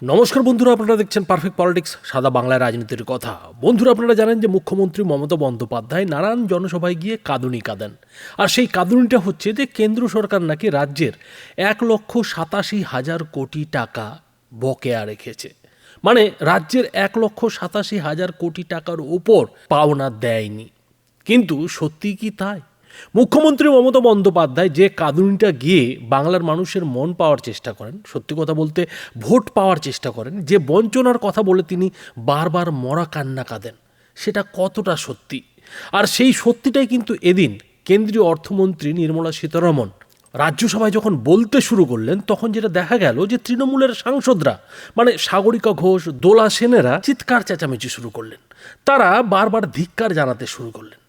নমস্কার বন্ধুরা, আপনারা দেখছেন পারফেক্ট পলিটিক্স, সাদা বাংলায় রাজনীতির কথা। বন্ধুরা, আপনারা জানেন যে মুখ্যমন্ত্রী মমতা বন্দ্যোপাধ্যায় নানান জনসভায় গিয়ে কাঁদুনি কাঁদেন। আর সেই কাঁদুনিটা হচ্ছে যে কেন্দ্র সরকার নাকি রাজ্যের 1,87,000 কোটি টাকা বকেয়া রেখেছে। মানে রাজ্যের 1,87,000 কোটি টাকার ওপর পাওনা দেয়নি। কিন্তু সত্যি কি তাই? মুখ্যমন্ত্রী মমতা বন্দ্যোপাধ্যায় যে কাঁদুনিটা গিয়ে বাংলার মানুষের মন পাওয়ার চেষ্টা করেন, সত্যি কথা বলতে ভোট পাওয়ার চেষ্টা করেন, যে বঞ্চনার কথা বলে তিনি বারবার মরা কান্না কাঁদেন, সেটা কতটা সত্যি? আর সেই সত্যিটাই কিন্তু এদিন কেন্দ্রীয় অর্থমন্ত্রী নির্মলা সীতারমণ রাজ্যসভায় যখন বলতে শুরু করলেন, তখন যেটা দেখা গেল যে তৃণমূলের সাংসদরা মানে সাগরিকা ঘোষ, দোলা সেনেরা চিৎকার চেঁচামেচি শুরু করলেন। তারা বারবার ধিক্কার জানাতে শুরু করলেন।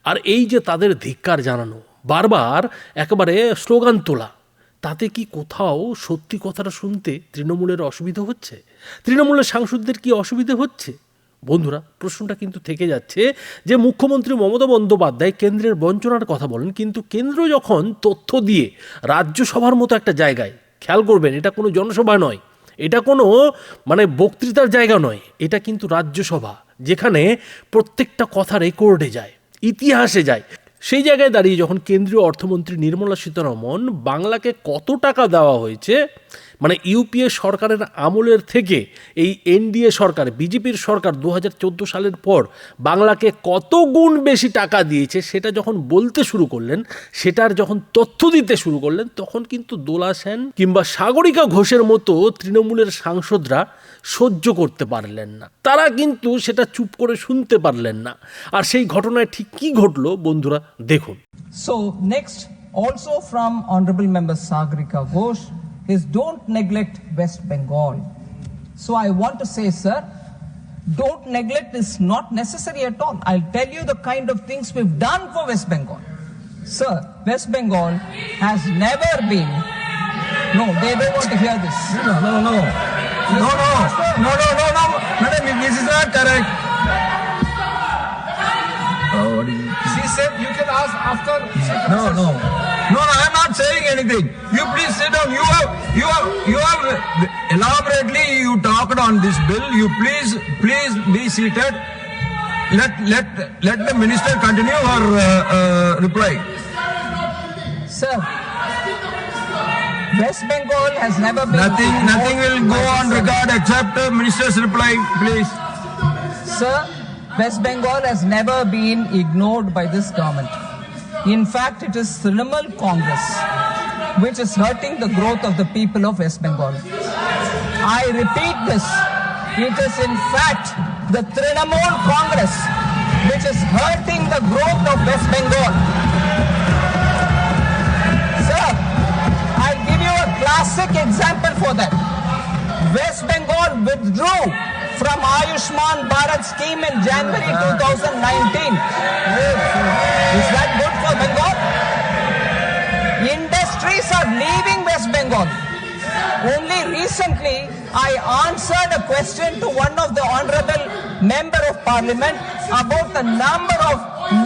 আর এই যে তাদের ধিক্কার জানানো, বারবার একেবারে স্লোগান তোলা, তাতে কি কোথাও সত্যি কথাটা শুনতে তৃণমূলের অসুবিধা হচ্ছে? তৃণমূলের সাংসদদের কি অসুবিধা হচ্ছে? বন্ধুরা, প্রশ্নটা কিন্তু থেকে যাচ্ছে যে মুখ্যমন্ত্রী মমতা বন্দ্যোপাধ্যায় কেন্দ্রের বঞ্চনার কথা বলেন, কিন্তু কেন্দ্র যখন তথ্য দিয়ে রাজ্যসভার মতো একটা জায়গায়, খেয়াল করবেন এটা কোনো জনসভা নয়, এটা কোনো বক্তৃতার জায়গা নয়, এটা কিন্তু রাজ্যসভা, যেখানে প্রত্যেকটা কথা রেকর্ডে যায়, ইতিহাসে যায়। সেই জায়গায় দাঁড়িয়ে যখন কেন্দ্রীয় অর্থমন্ত্রী নির্মলা সীতারমণ বাংলাকে কত টাকা দেওয়া হয়েছে, ইউপিএ সরকারের আমলের থেকে এই এনডিএ সরকার, বিজেপির সরকার 2014 সালের পর বাংলাকে কত গুণ বেশি টাকা দিয়েছে, সেটা যখন বলতে শুরু করলেন, সেটার যখন তথ্য দিতে শুরু করলেন, তখন কিন্তু দোলা সেন কিংবা সাগরিকা ঘোষের মতো তৃণমূলের সাংসদরা সহ্য করতে পারলেন না। তারা কিন্তু সেটা চুপ করে শুনতে পারলেন না। আর সেই ঘটনায় ঠিক কি ঘটলো বন্ধুরা দেখুন। So next, also from Honorable Member Sagarika Ghosh, is don't neglect West Bengal. So I want to say, sir, don't neglect is not necessary at all. I'll tell you the kind of things we've done for West Bengal. Sir, West Bengal has never been... No, they don't want to hear this. No. Madam, this is not correct. She said you can ask after. No, I'm not saying anything. You please sit down. You have elaborately you talked on this bill. You please be seated. Let the minister continue her reply. Sir, West Bengal has never been... Nothing will go on record except minister's reply, please. Sir, West Bengal has never been ignored by this government. In fact, it is Trinamool Congress which is hurting the growth of the people of West Bengal. I repeat this. It is in fact the Trinamool Congress which is hurting the growth of West Bengal. Sir, I'll give you a classic example for that. West Bengal withdrew from Ayushman Bharat scheme in January 2019. Is that good for Bengal? Industries are leaving West Bengal. Only recently, I answered a question to one of the honorable member of parliament about the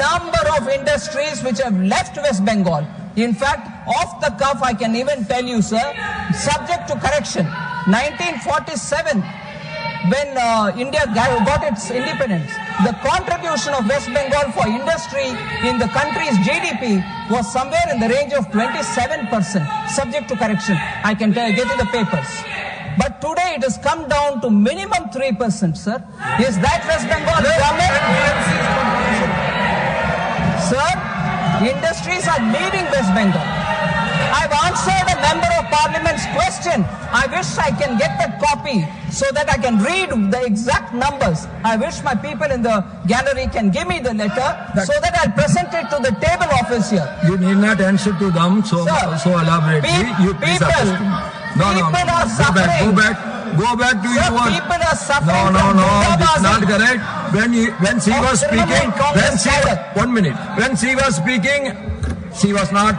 number of industries which have left West Bengal. In fact, off the cuff, I can even tell you, sir, subject to correction, 1947, when India got its independence, the contribution of West Bengal for industry in the country's GDP was somewhere in the range of 27%, subject to correction. I can get you the papers. But today it has come down to minimum 3%, sir. Is that West Bengal government? Sir, industries are leaving West Bengal. I've answered a member of parliament's question. I wish I can get that copy so that I can read the exact numbers. I wish my people in the gallery can give me the letter so that I'll present it to the table office here. You need not answer to them so elaborately. You please people are suffering. Go back to Sir, your work. people are suffering. No, from it's not Gundabaazi. correct. When she was speaking, when she was speaking, she was not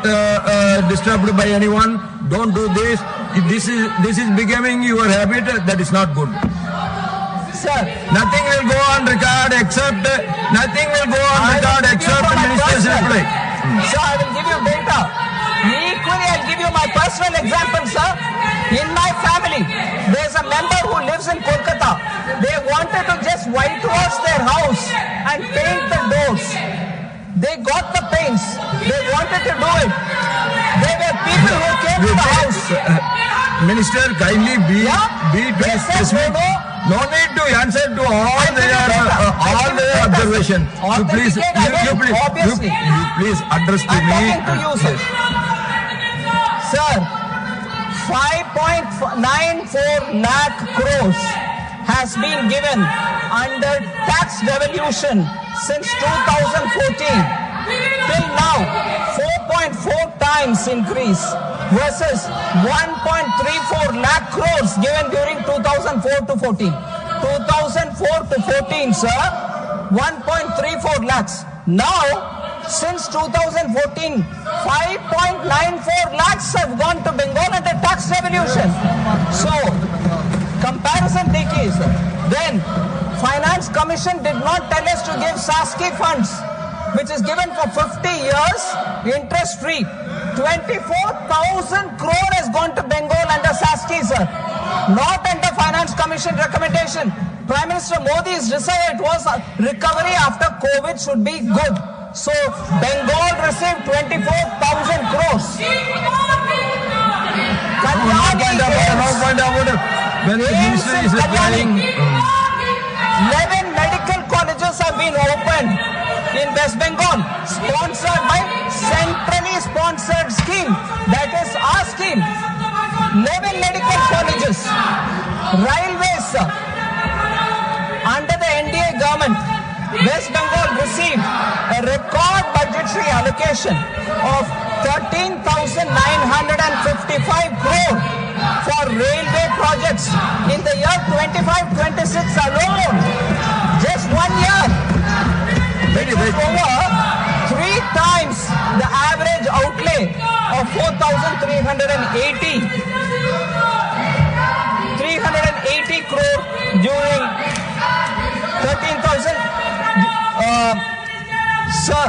disturbed by anyone. Don't do this. If this is becoming your habit. That is not good. Sir, Nothing will go on record except minister's reply. Sir, I will give you data. Equally, I'll give you my personal example, sir. In my family, there's a member who whitewash their house and paint the doors. They got the paints. They wanted to do it. There were people who came to the house. Minister, kindly be They said specific. No need to answer to all their observation. You please Obviously. you please address to I'm me. talking to you, sir. Sir, 5.94 lakh crores has been given under tax devolution since 2014. Till now, 4.4 times increase versus 1.34 lakh crores given during 2004 to 14. 2004 to 14, sir, 1.34 lakhs. Now, since 2014, 5.94 lakhs have gone to Bengal under tax devolution. So, comparison देखिए sir. Then, Finance Commission did not tell us to give SASCI funds, which is given for 50 years, interest free. 24,000 crore has gone to Bengal under SASCI, sir. Not under Finance Commission recommendation. Prime Minister Modi's desire was recovery after COVID should be good. So Bengal received 24,000 crores. When the minister is replying, 11 medical colleges have been opened in West Bengal, sponsored by centrally sponsored scheme. That is our scheme. 11 medical colleges. Railways, under the NDA government, West Bengal received a record budgetary allocation of 13,955 crore for railway projects in the year 25-26 alone. Just 1 year. It is over 3 times the average outlay of 4,380 crore during 13,000 sir,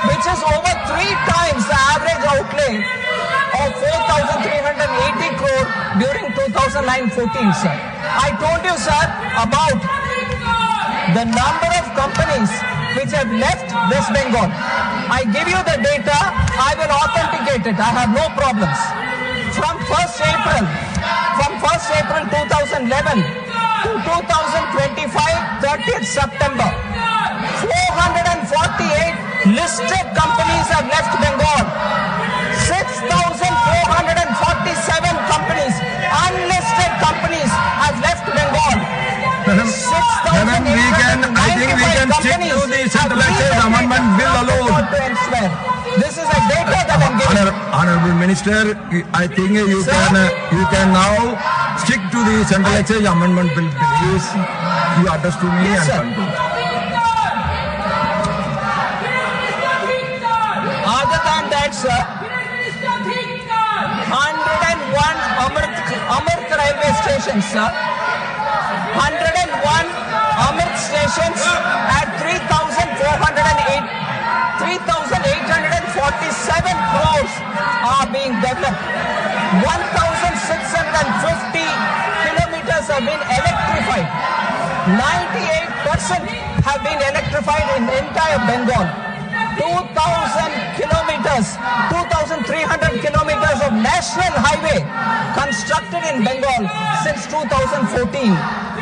which is over 3 times the average outlay of 4,380 crore during 2009-14, sir. I told you, sir, about the number of companies which have left West Bengal. I give you the data, I will authenticate it, I have no problems. From 1st April 2011 to 2025, 30th September, 448 listed companies have left Bengal. 6,447 companies, unlisted companies have left Bengal. I think we can stick to the Central Excise Amendment Bill alone. This is a data that I'm giving. Honorable Minister, I think you can now stick to the Central Excise Amendment Bill. Please, you address to me Yes, and sir. conclude. Other than that, sir, 101 Amrit railway stations, sir. 101 Amrit stations at 3,847 crores are being developed. 1,650 kilometers have been electrified. 98% have been electrified in the entire Bengal. 2,000 kilometers, 2,300 kilometers of national highway constructed in Bengal since 2014.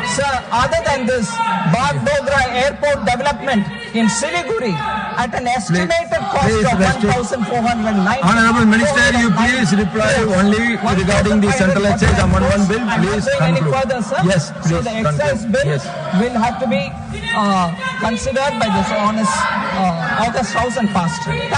Sir, other than this, Bagdogra Airport development in Siliguri at an estimated cost of 1,490. Honorable Minister, you please reply only regarding the Central Excise Amendment Bill. I'm Please not going any conclude. further, sir. Yes, So please the excise conclude. bill Yes. will have to be considered by this honest August House and passed. Thank you.